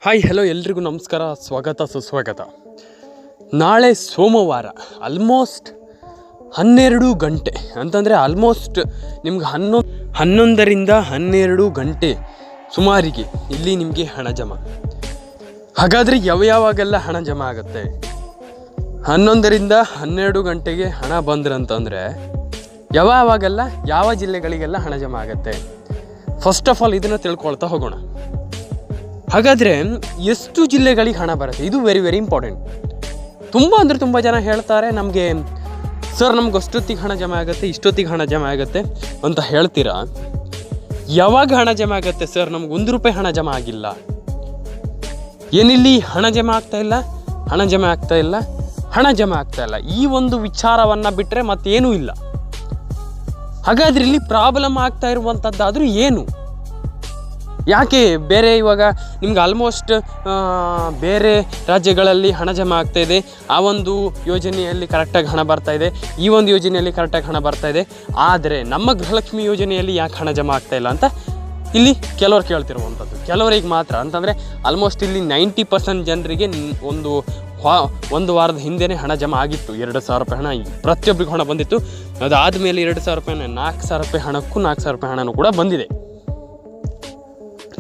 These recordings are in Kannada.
ಹಾಯ್ ಹಲೋ ಎಲ್ರಿಗೂ ನಮಸ್ಕಾರ, ಸ್ವಾಗತ ಸುಸ್ವಾಗತ. ನಾಳೆ ಸೋಮವಾರ ಆಲ್ಮೋಸ್ಟ್ 12 ಗಂಟೆ ಅಂತಂದರೆ ಆಲ್ಮೋಸ್ಟ್ ನಿಮ್ಗೆ 11ರಿಂದ 12 ಗಂಟೆ ಸುಮಾರಿಗೆ ಇಲ್ಲಿ ನಿಮಗೆ ಹಣ ಜಮಾ. ಹಾಗಾದರೆ ಯಾವಾಗೆಲ್ಲ ಹಣ ಜಮಾ ಆಗುತ್ತೆ? 11ರಿಂದ 12 ಗಂಟೆಗೆ ಹಣ ಬಂದ್ರಂತಂದರೆ ಯಾವಾಗೆಲ್ಲ ಯಾವ ಜಿಲ್ಲೆಗಳಿಗೆಲ್ಲ ಹಣ ಜಮಾ ಆಗುತ್ತೆ? ಫಸ್ಟ್ ಆಫ್ ಆಲ್ ಇದನ್ನು ತಿಳ್ಕೊಳ್ತಾ ಹೋಗೋಣ. ಹಾಗಾದರೆ ಎಷ್ಟು ಜಿಲ್ಲೆಗಳಿಗೆ ಹಣ ಬರುತ್ತೆ? ಇದು ವೆರಿ ವೆರಿ ಇಂಪಾರ್ಟೆಂಟ್. ತುಂಬ ಜನ ಹೇಳ್ತಾರೆ ನಮಗೆ, ಸರ್ ನಮ್ಗೆ ಅಷ್ಟೊತ್ತಿಗೆ ಹಣ ಜಮಾ ಆಗುತ್ತೆ, ಇಷ್ಟೊತ್ತಿಗೆ ಹಣ ಜಮಾ ಆಗುತ್ತೆ ಅಂತ ಹೇಳ್ತೀರಾ. ಯಾವಾಗ ಹಣ ಜಮಾ ಆಗುತ್ತೆ ಸರ್? ನಮ್ಗೆ ₹1 ಹಣ ಜಮಾ ಆಗಿಲ್ಲ. ಏನಿಲ್ಲಿ ಹಣ ಜಮಾ ಆಗ್ತಾ ಇಲ್ಲ. ಈ ಒಂದು ವಿಚಾರವನ್ನು ಬಿಟ್ಟರೆ ಮತ್ತೇನೂ ಇಲ್ಲ. ಹಾಗಾದ್ರೆ ಇಲ್ಲಿ ಪ್ರಾಬ್ಲಮ್ ಆಗ್ತಾ ಇರುವಂಥದ್ದಾದರೂ ಏನು? ಯಾಕೆ ಬೇರೆ ಇವಾಗ ನಿಮ್ಗೆ ಆಲ್ಮೋಸ್ಟ್ ಬೇರೆ ರಾಜ್ಯಗಳಲ್ಲಿ ಹಣ ಜಮಾ ಆಗ್ತಾ ಇದೆ, ಆ ಒಂದು ಯೋಜನೆಯಲ್ಲಿ ಕರೆಕ್ಟಾಗಿ ಹಣ ಬರ್ತಾ ಇದೆ, ಈ ಒಂದು ಯೋಜನೆಯಲ್ಲಿ ಕರೆಕ್ಟಾಗಿ ಹಣ ಬರ್ತಾ ಇದೆ, ಆದರೆ ನಮ್ಮ ಗೃಹಲಕ್ಷ್ಮಿ ಯೋಜನೆಯಲ್ಲಿ ಯಾಕೆ ಹಣ ಜಮಾ ಆಗ್ತಾ ಇಲ್ಲ ಅಂತ ಇಲ್ಲಿ ಕೆಲವರು ಕೇಳ್ತಿರುವಂಥದ್ದು. ಕೆಲವರಿಗೆ ಮಾತ್ರ ಅಂತಂದರೆ ಆಲ್ಮೋಸ್ಟ್ ಇಲ್ಲಿ 90% ಜನರಿಗೆ ಒಂದು ವಾರದ ಹಿಂದೆಯೇ ಹಣ ಜಮಾ ಆಗಿತ್ತು. ₹2,000 ಹಣ ಪ್ರತಿಯೊಬ್ಬರಿಗೂ ಹಣ ಬಂದಿತ್ತು. ಅದಾದಮೇಲೆ ₹2,000 ₹4,000 ಹಣಕ್ಕೂ ₹4,000 ಹಣನೂ ಕೂಡ ಬಂದಿದೆ.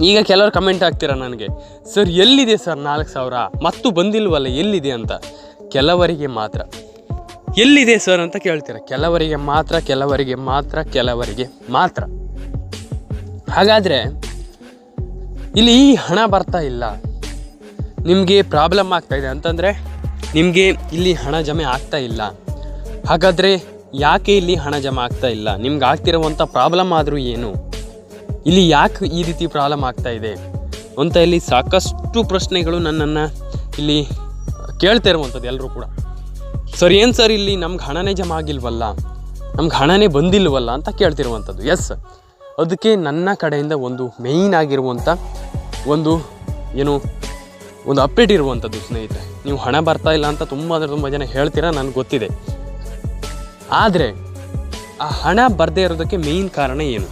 ಈಗ ಕೆಲವರು ಕಮೆಂಟ್ ಆಗ್ತೀರಾ ನನಗೆ, ಸರ್ ಎಲ್ಲಿದೆ ಸರ್ 4,000 ಮತ್ತು ಬಂದಿಲ್ವಲ್ಲ, ಎಲ್ಲಿದೆ ಅಂತ. ಕೆಲವರಿಗೆ ಮಾತ್ರ ಎಲ್ಲಿದೆ ಸರ್ ಅಂತ ಕೇಳ್ತೀರ. ಕೆಲವರಿಗೆ ಮಾತ್ರ. ಹಾಗಾದರೆ ಇಲ್ಲಿ ಹಣ ಬರ್ತಾ ಇಲ್ಲ, ನಿಮಗೆ ಪ್ರಾಬ್ಲಮ್ ಆಗ್ತಾ ಇದೆ ಅಂತಂದರೆ ನಿಮಗೆ ಇಲ್ಲಿ ಹಣ ಜಮೆ ಆಗ್ತಾ ಇಲ್ಲ. ಹಾಗಾದರೆ ಯಾಕೆ ಇಲ್ಲಿ ಹಣ ಜಮಾ ಆಗ್ತಾ ಇಲ್ಲ? ನಿಮ್ಗೆ ಆಗ್ತಿರುವಂಥ ಪ್ರಾಬ್ಲಮ್ ಆದರೂ ಏನು? ಇಲ್ಲಿ ಯಾಕೆ ಈ ರೀತಿ ಪ್ರಾಬ್ಲಮ್ ಆಗ್ತಾ ಇದೆ ಅಂತ ಇಲ್ಲಿ ಸಾಕಷ್ಟು ಪ್ರಶ್ನೆಗಳು ನನ್ನನ್ನು ಇಲ್ಲಿ ಕೇಳ್ತಾ ಇರುವಂಥದ್ದು ಎಲ್ಲರೂ ಕೂಡ. ಸರ್ ಏನು ಸರ್ ಇಲ್ಲಿ ನಮ್ಗೆ ಹಣನೇ ಜಮಾ ಆಗಿಲ್ವಲ್ಲ, ನಮ್ಗೆ ಹಣನೇ ಬಂದಿಲ್ವಲ್ಲ ಅಂತ ಕೇಳ್ತಿರುವಂಥದ್ದು. ಎಸ್, ಅದಕ್ಕೆ ನನ್ನ ಕಡೆಯಿಂದ ಒಂದು ಮೇಯ್ನ್ ಆಗಿರುವಂಥ ಒಂದು ಅಪ್ಡೇಟ್ ಇರುವಂಥದ್ದು ಸ್ನೇಹಿತರೆ. ನೀವು ಹಣ ಬರ್ತಾ ಇಲ್ಲ ಅಂತ ತುಂಬ ಜನ ಹೇಳ್ತೀರಾ, ನನಗೆ ಗೊತ್ತಿದೆ. ಆದರೆ ಆ ಹಣ ಬರದೇ ಇರೋದಕ್ಕೆ ಮೇಯ್ನ್ ಕಾರಣ ಏನು?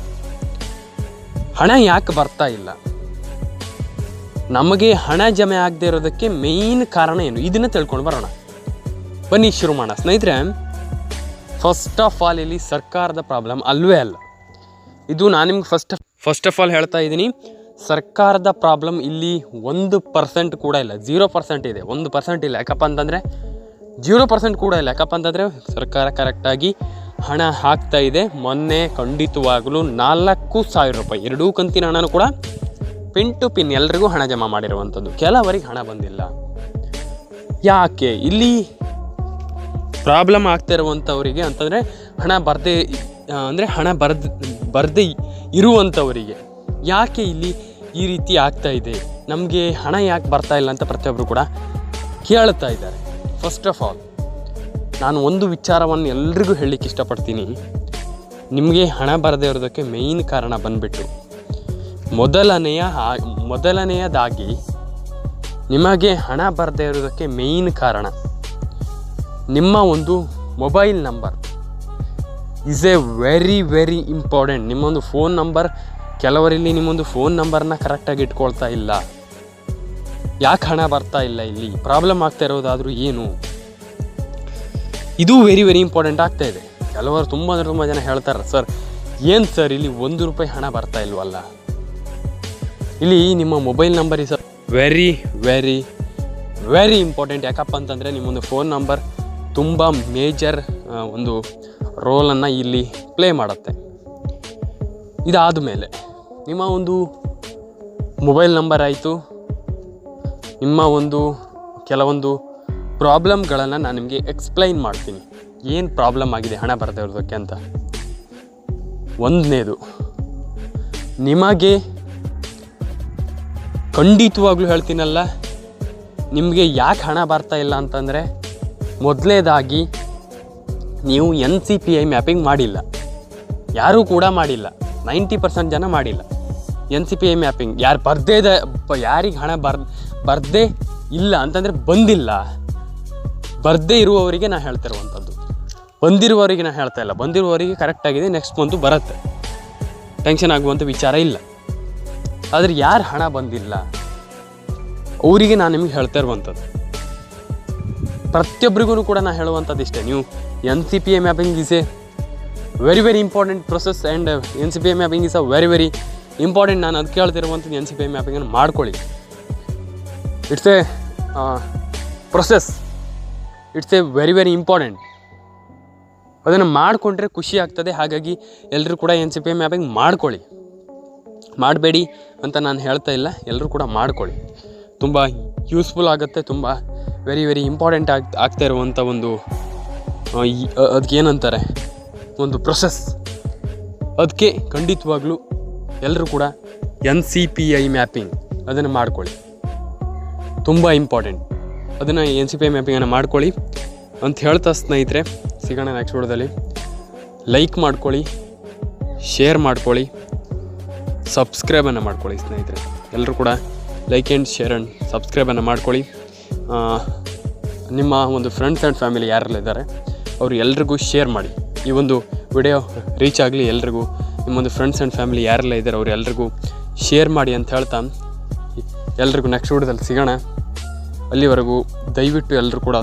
ಹಣ ಯಾಕೆ ಬರ್ತಾ ಇಲ್ಲ? ನಮಗೆ ಹಣ ಜಮೆ ಆಗದೆ ಇರೋದಕ್ಕೆ ಮೇಯ್ನ್ ಕಾರಣ ಏನು? ಇದನ್ನು ತಿಳ್ಕೊಂಡು ಬರೋಣ. ಬನ್ನಿ ಶುರು ಮಾಡೋಣ ಸ್ನೇಹಿತರೆ. ಫಸ್ಟ್ ಆಫ್ ಆಲ್ ಇಲ್ಲಿ ಸರ್ಕಾರದ ಪ್ರಾಬ್ಲಮ್ ಅಲ್ವೇ ಅಲ್ಲ. ಇದು ನಾನು ನಿಮ್ಗೆ ಫಸ್ಟ್ ಆಫ್ ಆಲ್ ಹೇಳ್ತಾ ಇದ್ದೀನಿ, ಸರ್ಕಾರದ ಪ್ರಾಬ್ಲಮ್ ಇಲ್ಲಿ 1% ಕೂಡ ಇಲ್ಲ, 0% ಇದೆ. 1% ಇಲ್ಲ. ಯಾಕಪ್ಪ ಅಂತಂದರೆ 0% ಕೂಡ ಇಲ್ಲ. ಯಾಕಪ್ಪ ಅಂತಂದರೆ ಸರ್ಕಾರ ಕರೆಕ್ಟಾಗಿ ಹಣ ಹಾಕ್ತಾ ಇದೆ. ಮೊನ್ನೆ ಖಂಡಿತವಾಗಲೂ ₹4,000 ಎರಡೂ ಕಂತಿನ ಹಣನೂ ಕೂಡ ಪಿನ್ ಟು ಪಿನ್ ಎಲ್ರಿಗೂ ಹಣ ಜಮಾ ಮಾಡಿರುವಂಥದ್ದು. ಕೆಲವರಿಗೆ ಹಣ ಬಂದಿಲ್ಲ. ಯಾಕೆ ಇಲ್ಲಿ ಪ್ರಾಬ್ಲಮ್ ಆಗ್ತಾ ಇರುವಂಥವರಿಗೆ ಅಂತಂದರೆ ಹಣ ಬರದೇ ಇರುವಂಥವರಿಗೆ ಯಾಕೆ ಇಲ್ಲಿ ಈ ರೀತಿ ಆಗ್ತಾ ಇದೆ, ನಮಗೆ ಹಣ ಯಾಕೆ ಬರ್ತಾ ಇಲ್ಲ ಅಂತ ಪ್ರತಿಯೊಬ್ಬರು ಕೂಡ ಕೇಳ್ತಾ ಇದ್ದಾರೆ. ಫಸ್ಟ್ ಆಫ್ ಆಲ್ ನಾನು ಒಂದು ವಿಚಾರವನ್ನು ಎಲ್ರಿಗೂ ಹೇಳಲಿಕ್ಕೆ ಇಷ್ಟಪಡ್ತೀನಿ. ನಿಮಗೆ ಹಣ ಬರದೇ ಇರೋದಕ್ಕೆ ಮೇಯ್ನ್ ಕಾರಣ ಬಂದುಬಿಟ್ಟು ಮೊದಲನೆಯದಾಗಿ ನಿಮಗೆ ಹಣ ಬರದೇ ಇರೋದಕ್ಕೆ ಮೇಯ್ನ್ ಕಾರಣ ನಿಮ್ಮ ಒಂದು mobile number is a very very important. ನಿಮ್ಮೊಂದು ಫೋನ್ ನಂಬರ್, ಕೆಲವರಲ್ಲಿ ನಿಮ್ಮೊಂದು ಫೋನ್ ನಂಬರ್ನ ಕರೆಕ್ಟಾಗಿ ಇಟ್ಕೊಳ್ತಾ ಇಲ್ಲ. ಯಾಕೆ ಹಣ ಬರ್ತಾ ಇಲ್ಲ? ಇಲ್ಲಿ ಪ್ರಾಬ್ಲಮ್ ಆಗ್ತಾ ಇರೋದಾದರೂ ಏನು? ಇದು ವೆರಿ ವೆರಿ ಇಂಪಾರ್ಟೆಂಟ್ ಆಗ್ತಾ ಇದೆ. ಕೆಲವರು ತುಂಬ ಜನ ಹೇಳ್ತಾರೆ, ಸರ್ ಏನು ಸರ್ ಇಲ್ಲಿ ₹1 ಹಣ ಬರ್ತಾ ಇಲ್ವಲ್ಲ? ಇಲ್ಲಿ ನಿಮ್ಮ mobile number is very very very important. ಯಾಕಪ್ಪ ಅಂತಂದರೆ ನಿಮ್ಮೊಂದು ಫೋನ್ ನಂಬರ್ ತುಂಬ ಮೇಜರ್ ಒಂದು ರೋಲನ್ನು ಇಲ್ಲಿ ಪ್ಲೇ ಮಾಡುತ್ತೆ. ಇದಾದ ಮೇಲೆ ನಿಮ್ಮ ಒಂದು ಮೊಬೈಲ್ ನಂಬರ್ ಆಯಿತು, ನಿಮ್ಮ ಒಂದು ಕೆಲವೊಂದು ಪ್ರಾಬ್ಲಮ್ಗಳನ್ನು ನಾನು ನಿಮಗೆ ಎಕ್ಸ್ಪ್ಲೈನ್ ಮಾಡ್ತೀನಿ. ಏನು ಪ್ರಾಬ್ಲಮ್ ಆಗಿದೆ ಹಣ ಬರದೇ ಇರೋದಕ್ಕೆ ಅಂತ. ಒಂದನೇದು, ನಿಮಗೆ ಖಂಡಿತವಾಗ್ಲೂ ಹೇಳ್ತೀನಲ್ಲ, ನಿಮಗೆ ಯಾಕೆ ಹಣ ಬರ್ತಾ ಇಲ್ಲ ಅಂತಂದರೆ ಮೊದಲನೇದಾಗಿ ನೀವು NCPI ಮ್ಯಾಪಿಂಗ್ ಮಾಡಿಲ್ಲ. ಯಾರೂ ಕೂಡ ಮಾಡಿಲ್ಲ. 90% ಜನ ಮಾಡಿಲ್ಲ NCPI ಮ್ಯಾಪಿಂಗ್. ಯಾರಿಗೆ ಹಣ ಬರ್ದೇ ಇಲ್ಲ ಅಂತಂದರೆ ಬಂದಿಲ್ಲ. ಬರದೇ ಇರುವವರಿಗೆ ನಾನು ಹೇಳ್ತಿರುವಂಥದ್ದು. ಬಂದಿರುವವರಿಗೆ ನಾನು ಹೇಳ್ತಾ ಇಲ್ಲ. ಬಂದಿರುವವರಿಗೆ ಕರೆಕ್ಟಾಗಿದೆ, ನೆಕ್ಸ್ಟ್ ಮಂತು ಬರುತ್ತೆ, ಟೆನ್ಷನ್ ಆಗುವಂಥ ವಿಚಾರ ಇಲ್ಲ. ಆದರೆ ಯಾರು ಹಣ ಬಂದಿಲ್ಲ, ಅವರಿಗೆ ನಾನು ನಿಮಗೆ ಹೇಳ್ತಾ ಇರುವಂಥದ್ದು. ಪ್ರತಿಯೊಬ್ಬರಿಗೂ ಕೂಡ ನಾನು ಹೇಳುವಂಥದ್ದು ಇಷ್ಟೇ, ನೀವು NCPA mapping is a very important process and NCPA mapping is a very important. ನಾನು ಅದು ಕೇಳ್ತಿರುವಂಥದ್ದು NCPA ಮ್ಯಾಪಿಂಗನ್ನು ಮಾಡ್ಕೊಳ್ಳಿ. It's A process, it's A very important. ಅದನ್ನು ಮಾಡಿಕೊಂಡ್ರೆ ಖುಷಿ ಆಗ್ತದೆ. ಹಾಗಾಗಿ ಎಲ್ಲರೂ ಕೂಡ NCPA ಮ್ಯಾಪಿಂಗ್ ಮಾಡ್ಕೊಳ್ಳಿ. ಮಾಡಬೇಡಿ ಅಂತ ನಾನು ಹೇಳ್ತಾ ಇಲ್ಲ, ಎಲ್ಲರೂ ಕೂಡ ಮಾಡ್ಕೊಳ್ಳಿ. ತುಂಬ ಯೂಸ್ಫುಲ್ ಆಗುತ್ತೆ, ತುಂಬ ವೆರಿ ಇಂಪಾರ್ಟೆಂಟ್ ಆಗ್ತಾ ಇರುವಂಥ ಒಂದು ಅದಕ್ಕೆ ಏನಂತಾರೆ ಒಂದು ಪ್ರೊಸೆಸ್. ಅದಕ್ಕೆ ಖಂಡಿತವಾಗ್ಲೂ ಎಲ್ಲರೂ ಕೂಡ NCPI ಮ್ಯಾಪಿಂಗ್ ಅದನ್ನು ಮಾಡ್ಕೊಳ್ಳಿ, ತುಂಬ ಇಂಪಾರ್ಟೆಂಟ್. ಅದನ್ನು NCPI ಮ್ಯಾಪಿಂಗನ್ನು ಮಾಡ್ಕೊಳ್ಳಿ ಅಂತ ಹೇಳ್ತಾ ಸ್ನೇಹಿತರೆ, ಸಿಗೋಣ ನೆಕ್ಸ್ಟ್ ವಿಡಿಯೋದಲ್ಲಿ. ಲೈಕ್ ಮಾಡ್ಕೊಳ್ಳಿ, ಶೇರ್ ಮಾಡ್ಕೊಳ್ಳಿ, ಸಬ್ಸ್ಕ್ರೈಬನ್ನು ಮಾಡ್ಕೊಳ್ಳಿ ಸ್ನೇಹಿತರೆ. ಎಲ್ಲರೂ ಕೂಡ ಲೈಕ್ ಆ್ಯಂಡ್ ಶೇರ್ ಆ್ಯಂಡ್ ಸಬ್ಸ್ಕ್ರೈಬನ್ನು ಮಾಡ್ಕೊಳ್ಳಿ. ನಿಮ್ಮ ಒಂದು ಫ್ರೆಂಡ್ಸ್ ಆ್ಯಂಡ್ ಫ್ಯಾಮಿಲಿ ಯಾರೆಲ್ಲ ಇದ್ದಾರೆ ಅವರು ಎಲ್ರಿಗೂ ಶೇರ್ ಮಾಡಿ. ಈ ಒಂದು ವಿಡಿಯೋ ರೀಚ್ ಆಗಲಿ ಎಲ್ರಿಗೂ. ನಿಮ್ಮೊಂದು ಫ್ರೆಂಡ್ಸ್ ಆ್ಯಂಡ್ ಫ್ಯಾಮಿಲಿ ಯಾರೆಲ್ಲ ಇದ್ದಾರೆ ಅವರು ಎಲ್ರಿಗೂ ಶೇರ್ ಮಾಡಿ ಅಂತ ಹೇಳ್ತಾ ಎಲ್ರಿಗೂ ನೆಕ್ಸ್ಟ್ ವಿಡಿಯೋದಲ್ಲಿ ಸಿಗೋಣ. ಅಲ್ಲಿವರೆಗೂ ದಯವಿಟ್ಟು ಎಲ್ಲರೂ ಕೂಡ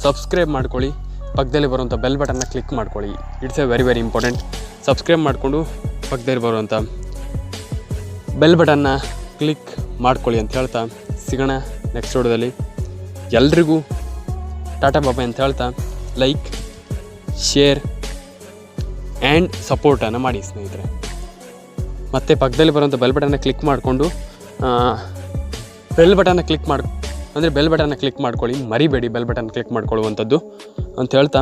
ಸಬ್ಸ್ಕ್ರೈಬ್ ಮಾಡ್ಕೊಳ್ಳಿ, ಪಕ್ಕದಲ್ಲಿ ಬರುವಂಥ ಬೆಲ್ ಬಟನ್ನ ಕ್ಲಿಕ್ ಮಾಡ್ಕೊಳ್ಳಿ. It's A very important. Subscribe ಮಾಡಿಕೊಂಡು ಪಕ್ಕದಲ್ಲಿ ಬರುವಂಥ ಬೆಲ್ ಬಟನ್ನ ಕ್ಲಿಕ್ ಮಾಡ್ಕೊಳ್ಳಿ ಅಂತ ಹೇಳ್ತಾ ಸಿಗೋಣ ನೆಕ್ಸ್ಟ್ ವಿಡಿಯೋದಲ್ಲಿ. ಎಲ್ರಿಗೂ ಟಾಟಾ ಬಾಬಾಯ್ ಅಂತ ಹೇಳ್ತಾ ಲೈಕ್, ಶೇರ್ ಆ್ಯಂಡ್ ಸಪೋರ್ಟನ್ನು ಮಾಡಿ ಸ್ನೇಹಿತರೆ. ಮತ್ತು ಪಕ್ಕದಲ್ಲಿ ಬರುವಂಥ ಬೆಲ್ ಬಟನ್ನ ಕ್ಲಿಕ್ ಮಾಡಿಕೊಂಡು ಬೆಲ್ ಬಟನ್ನ ಕ್ಲಿಕ್ ಮಾಡ್ಕೊಳ್ಳಿ, ಮರಿಬೇಡಿ ಬೆಲ್ ಬಟನ್ ಕ್ಲಿಕ್ ಮಾಡ್ಕೊಳ್ಳುವಂಥದ್ದು ಅಂತ ಹೇಳ್ತಾ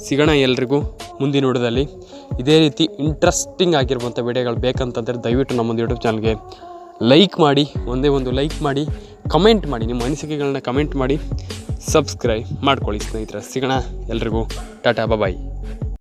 ಸಿಗೋಣ ಎಲ್ರಿಗೂ ಮುಂದಿನ ವಿಡಿಯೋದಲ್ಲಿ. ಇದೇ ರೀತಿ ಇಂಟ್ರೆಸ್ಟಿಂಗ್ ಆಗಿರುವಂಥ ವಿಡಿಯೋಗಳು ಬೇಕಂತಂದರೆ ದಯವಿಟ್ಟು ನಮ್ಮೊಂದು ಯೂಟ್ಯೂಬ್ ಚಾನಲ್ಗೆ ಲೈಕ್ ಮಾಡಿ, ಒಂದೇ ಒಂದು ಲೈಕ್ ಮಾಡಿ, ಕಮೆಂಟ್ ಮಾಡಿ, ನಿಮ್ಮ ಅನಿಸಿಕೆಗಳನ್ನ ಕಮೆಂಟ್ ಮಾಡಿ, ಸಬ್ಸ್ಕ್ರೈಬ್ ಮಾಡ್ಕೊಳ್ಳಿ ಸ್ನೇಹಿತರೆ. ಸಿಗೋಣ ಎಲ್ರಿಗೂ ಟಾಟಾ ಬಾಯ್.